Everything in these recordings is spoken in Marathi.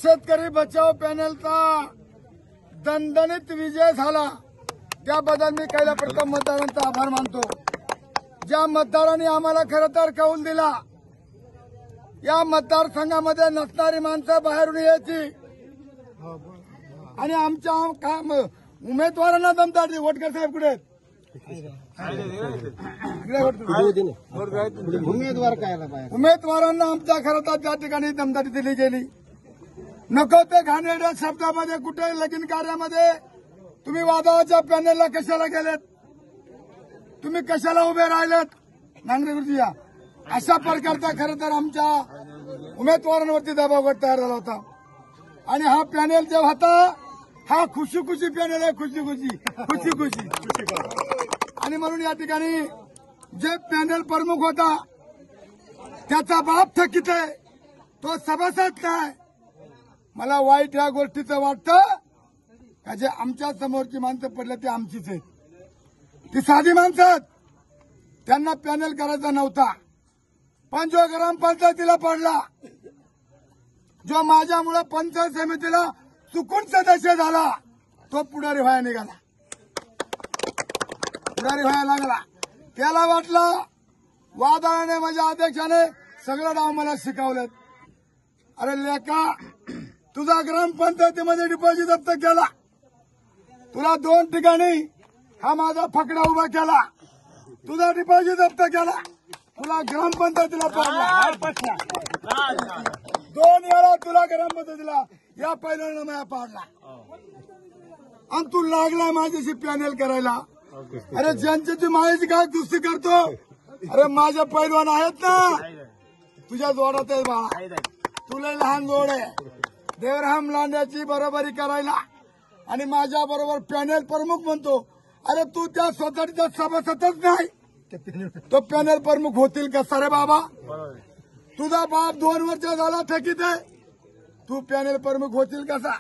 शेतकरी बचाव पॅनलचा दणदणीत विजय झाला त्याबद्दल मी पहिल्या प्रथम मतदारांचा आभार मानतो। ज्या मतदारांनी आम्हाला खरं तर कौल दिला, या मतदारसंघामध्ये नसणारी माणसं बाहेरून यायची आणि आमच्या उमेदवारांना दमदाटी। वटकर साहेब कुठे आहेत? उमेदवारांना आमच्या खरं तर त्या ठिकाणी दमदाटी दिली गेली। नको ते घाणेरड्या शब्दामध्ये कुठे लगीन कार्यामध्ये तुम्ही वादळाच्या पॅनेलला कशाला गेलेत? तुम्ही कशाला उभे राहिलेत? नांगरे गुरुजी या अशा प्रकारचा खरं तर आमच्या उमेदवारांवरती दबाव तयार झाला होता आणि हा पॅनेल जो होता हा खुशी खुशी पॅनेल आहे। खुशी खुशी आणि म्हणून या ठिकाणी जे पॅनेल प्रमुख होता त्याचा बाप थकीत आहे, तो सभासद नाही। मला वाईट या गोष्टीचं वाटतं का जे आमच्या समोरची माणसं पडले ते आमचीच आहेत, ती साधी माणसं आहेत, त्यांना पॅनेल करायचा नव्हता। पण जो ग्रामपंचायतीला पडला, जो माझ्यामुळे पंचायत समितीला चुकून सदस्य झाला, तो पुढारी व्हायला निघाला, पुढारी व्हायला लागला। त्याला वाटलं वादळाने माझ्या अध्यक्षाने सगळं नाव मला शिकवलं। अरे लेका, तुझा ग्रामपंचायतीमध्ये डिपॉझिट जप्त केला, तुला 2 ठिकाणी हा माझा फकडा उभा केला, तुझा डिपॉझिट जप्त केला, तुला ग्रामपंचायतीला पाडला 2 वेळा, तुला ग्रामपंचायतीला या पहिल्यांदा मला पाडला आणि तू लागला माझ्याशी पॅनेल करायला। अरे ज्यांची माहिती काय दुसरी करतो? अरे माझे पैलवान आहेत ना, तुझ्या जोडात आहे बाळा, तुला लहान जोड आहे। देवराम लांड्याची बरोबरी करायला आणि माझ्या बरोबर पॅनेल प्रमुख म्हणतो। अरे तू त्या सोसायटीचा सभासदच नाही, तो पॅनेल प्रमुख होतील कसा रे बाबा? तुझा बाप 2 वर्ष झाला थकीत आहे, तू पॅनेल प्रमुख होतील कसा?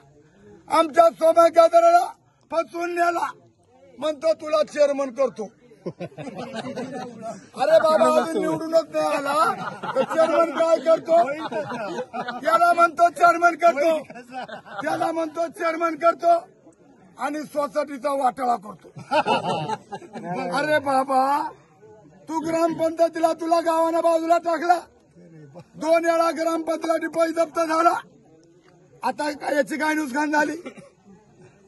आमच्या सौभाग्याला फसवून नेला, म्हणतो तुला चेअरमन करतो। अरे बाबा अजून निवडूनच नाही आला तर चेअरमन काय करतो? त्याला म्हणतो चेअरमन करतो, त्याला म्हणतो चेअरमन करतो आणि सोसायटीचा वाटाळा करतो। अरे बाबा, तू ग्रामपंचायतीला तुला गावानं बाजूला टाकला, 2 वेळा ग्रामपंचायतीला डिपॉझिट जप्त झाला। आता काय याची काय नुकसान झाली?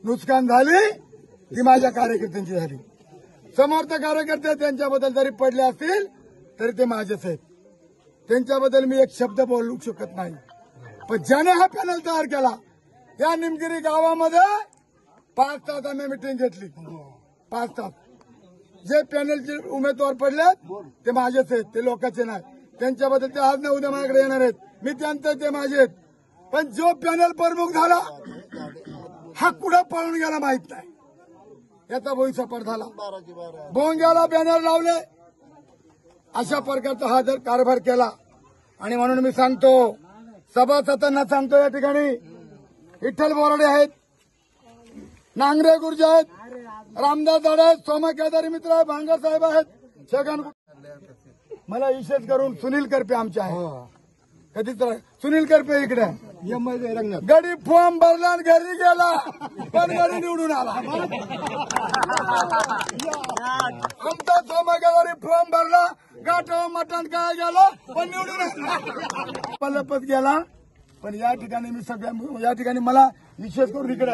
नुकसान झाली ती माझ्या कार्यकर्त्यांची झाली। समर्थ कार्यकर्ते त्यांच्याबद्दल जरी पडले असतील तरी ते माझेच आहेत, त्यांच्याबद्दल मी एक शब्द बोलू शकत नाही। पण ज्याने हा पॅनल तयार केला, या निमगिरी गावामध्ये 5 तास आम्ही मिटिंग घेतली, 5 तास। जे पॅनलचे उमेदवार पडले ते माझेच आहेत, ते लोकांचे नाही। त्यांच्याबद्दल ते आज न उद्या माझ्याकडे येणार आहेत, मी त्यांचं ते माझे आहेत। पण जो पॅनल प्रमुख झाला हा कुठं पळून गेला माहित नाही, याचा भविष्यपाठ झाला। भोंग्याला बॅनर लावले, अशा प्रकारचा हा जर कारभार केला। आणि म्हणून मी सांगतो, सभासदांना सांगतो, या ठिकाणी विठ्ठल बोराडे आहेत, नांगरे गुरुजी आहेत, रामदास झाडे आहेत, सोमा केदारी मित्र आहेत, भांगर साहेब आहेत, छगन, मला विशेष करून सुनील करपे आमचे आहेत। कधीच सुनील करपे इकडे गडी फॉर्म भरला आणि घरी गेला, पण गडी निवडून आला। आमचा सोमा केदारी फॉर्म भरला, गाठव मटण काय गेला, पण निवडून पल्लपत गेला। पण या ठिकाणी मी या ठिकाणी मला विशेष करून इकडे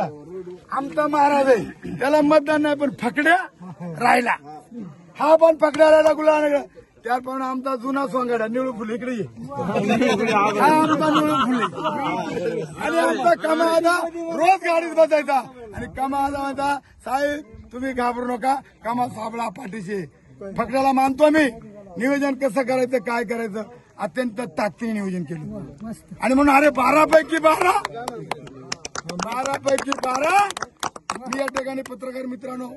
आमचा महाराज आहे, त्याला मतदान नाही, पण फकड्या राहिला। हा पण फकड्या राहिला गुलाब, त्याप्रमाणे आमचा जुना सोंगाडा निळू फुले इकडे ये, हा आमचा निळू फुले। आणि आमचा कमादा रोज गाडीत बसायचा आणि कमादा म्हणता, साहेब तुम्ही घाबरू नका, कमा साबळा पाठीशी। फकड्याला मानतो मी, नियोजन कसं करायचं काय करायचं अत्यंत ताकदीने नियोजन केलं। आणि म्हणून अरे 12 पैकी 12 मी या ठिकाणी पत्रकार मित्रांनो,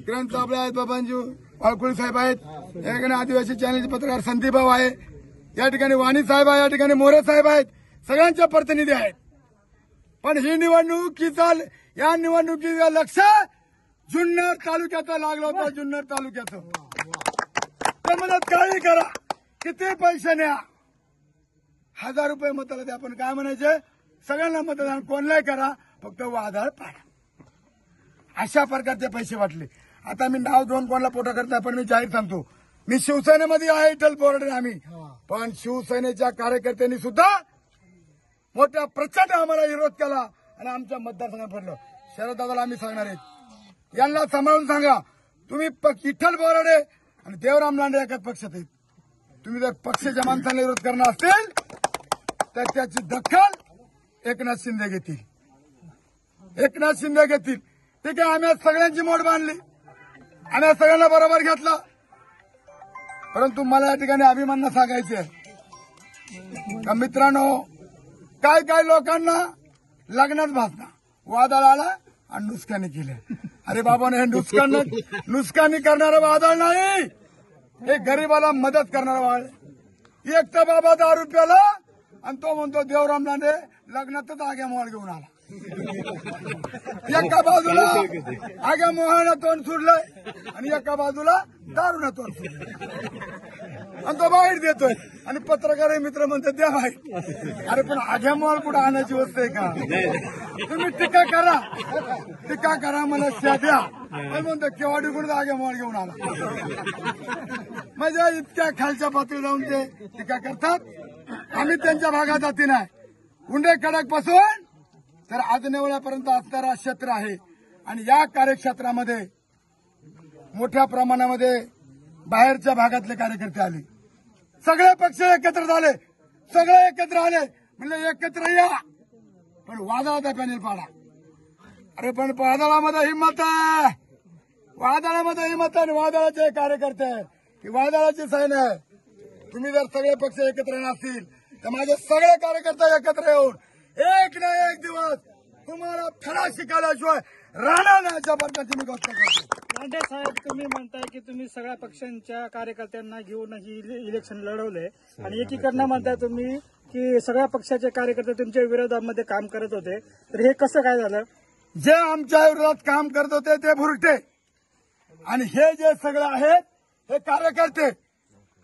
किरण साबळे आहेत, बाबांजी वाळकुळी साहेब आहेत, या ठिकाणी आदिवासी चॅनलचे पत्रकार संदीप भाऊ आहे, या ठिकाणी वाणी साहेब आहे, या ठिकाणी मोरे साहेब आहेत, सगळ्यांचे प्रतिनिधी आहेत। पण ही या निवडणुकीचं लक्ष जुन्नर तालुक्याचं लागलं होतं, जुन्नर तालुक्याचं। ते म्हणत काही करा, किती पैसे न्या, 1000 रुपये मताला द्या, पण काय म्हणायचे, सगळ्यांना मतदान कोणलाही करा, फक्त वादळ पाडा. अशा प्रकारचे पैसे वाटले. आता मी नाव घेऊन कोणाला पोटा करता, पण मी जाहीर सांगतो, मी शिवसेनेमध्ये आहे, विठ्ठल बोराडे आम्ही, पण शिवसेनेच्या कार्यकर्त्यांनी सुद्धा मोठ्या प्रचंड आम्हाला विरोध केला आणि आमच्या मतदारसंघात पडलं. शरद दादाला आम्ही सांगणार आहेत, यांना सांभाळून सांगा, तुम्ही विठ्ठल बोराडे आणि देवराम लांडे एकाच पक्षात आहेत. तुम्ही जर पक्षाच्या माणसांना विरोध करणार असेल तर त्याची दखल एकनाथ शिंदे घेतील. एकनाथ शिंदे घेतील. ठीक आहे, आम्ही आज सगळ्यांची मोड बांधली, आम्ही आज सगळ्यांना बरोबर घेतलं. परंतु मला या ठिकाणी अभिमानानं सांगायचे का मित्रांनो, काय काय लोकांना लग्नात भासना वादळ आला आणि नुकसानी केली. अरे बाबाने हे नुकसानी करणारं वादळ नाही, हे गरीबाला मदत करणारं वादळ. एक तर बाबा दारू प्याला आणि तो म्हणतो देवराम लांडे लग्नातच आग्या मोहळ घेऊन आला. एका बाजूला आग्या मोहळानं तोंड सुटलंय आणि एका बाजूला दारूनं तोंड सुटलंय आणि तो बाहेर देतोय आणि पत्रकार मित्र म्हणतात द्या बाहेर. अरे पण आग्या मोहळ कुठं आणायची वस्तू आहे का? तुम्ही टीका करा मला शा द्या, म्हणतो केव्हा कुठं आग्या मोहळ घेऊन आला. म्हणजे इतक्या खालच्या पातळी जाऊन ते टीका करतात. आम्ही त्यांच्या भागात जाती नाही. उंडे खडक पासून तर आजनेवळ्यापर्यंत असणारा क्षेत्र आहे आणि या कार्यक्षेत्रामध्ये मोठ्या प्रमाणामध्ये बाहेरच्या भागातले कार्यकर्ते आले. सगळे पक्ष एकत्र झाले, सगळे एकत्र आले, म्हणजे एकत्र या पण वादळाचा पॅनेल पाडा. अरे पण वादळामध्ये हिंमत आहे, वादळामध्ये हिंमत आहे. वादळाचे कार्यकर्ते की वादळाची सैन आहे. तुम्ही जर सगळे पक्ष एकत्र नसतील तर माझे सगळे कार्यकर्ते एकत्र येऊन एक ना एक दिवस तुम्हाला फळा शिकायल्याशिवाय राहणार नाही अशा प्रकारची मी गोष्ट करतो. लांडे साहेब, तुम्ही म्हणताय की तुम्ही सगळ्या पक्षांच्या कार्यकर्त्यांना घेऊन ही इलेक्शन लढवले आणि एकीकडनं म्हणताय तुम्ही की सगळ्या पक्षाचे कार्यकर्ते तुमच्या विरोधामध्ये काम करत होते, तर हे कसं काय झालं? जे आमच्या विरोधात काम करत होते ते भुरटे आणि हे जे सगळं आहेत हे कार्यकर्ते.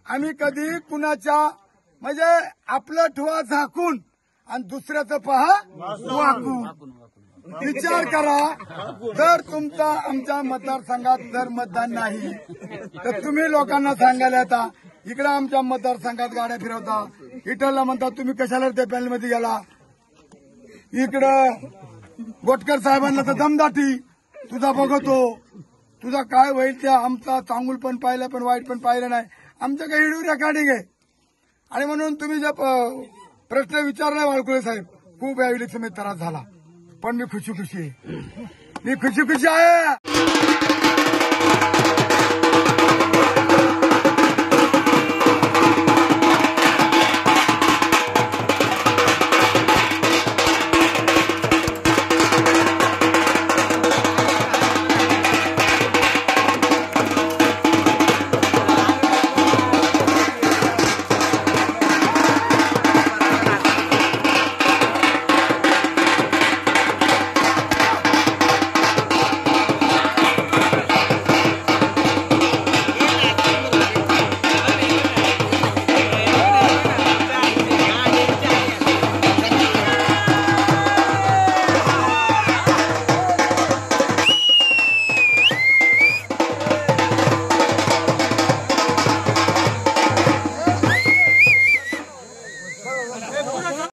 आम्ही कधी कुणाच्या म्हणजे आपलं ठुवा झाकून आणि दुसऱ्याचं पहा वाकून. विचार करा, जर तुमचा आमच्या मतदारसंघात जर मतदान नाही तर तुम्ही लोकांना सांगायला येता इकडे आमच्या मतदारसंघात गाड्या फिरवता. विठ्ठलला म्हणता तुम्ही कशाला त्या पॅनलमध्ये गेला. इकडं गोटकर साहेबांना तर दमदाटी तुझा बघतो, तुझा काय होईल त्या आमचा चांगूल पण पाहिलं पण वाईट पण पाहिलं नाही. आमच्या काही व्हिडिओ रेकॉर्डिंग आहे आणि म्हणून तुम्ही जे प्रश्न विचारलाय वाळकुळे साहेब, खूप या इलेक्शन त्रास झाला, पण मी खुशी आहे.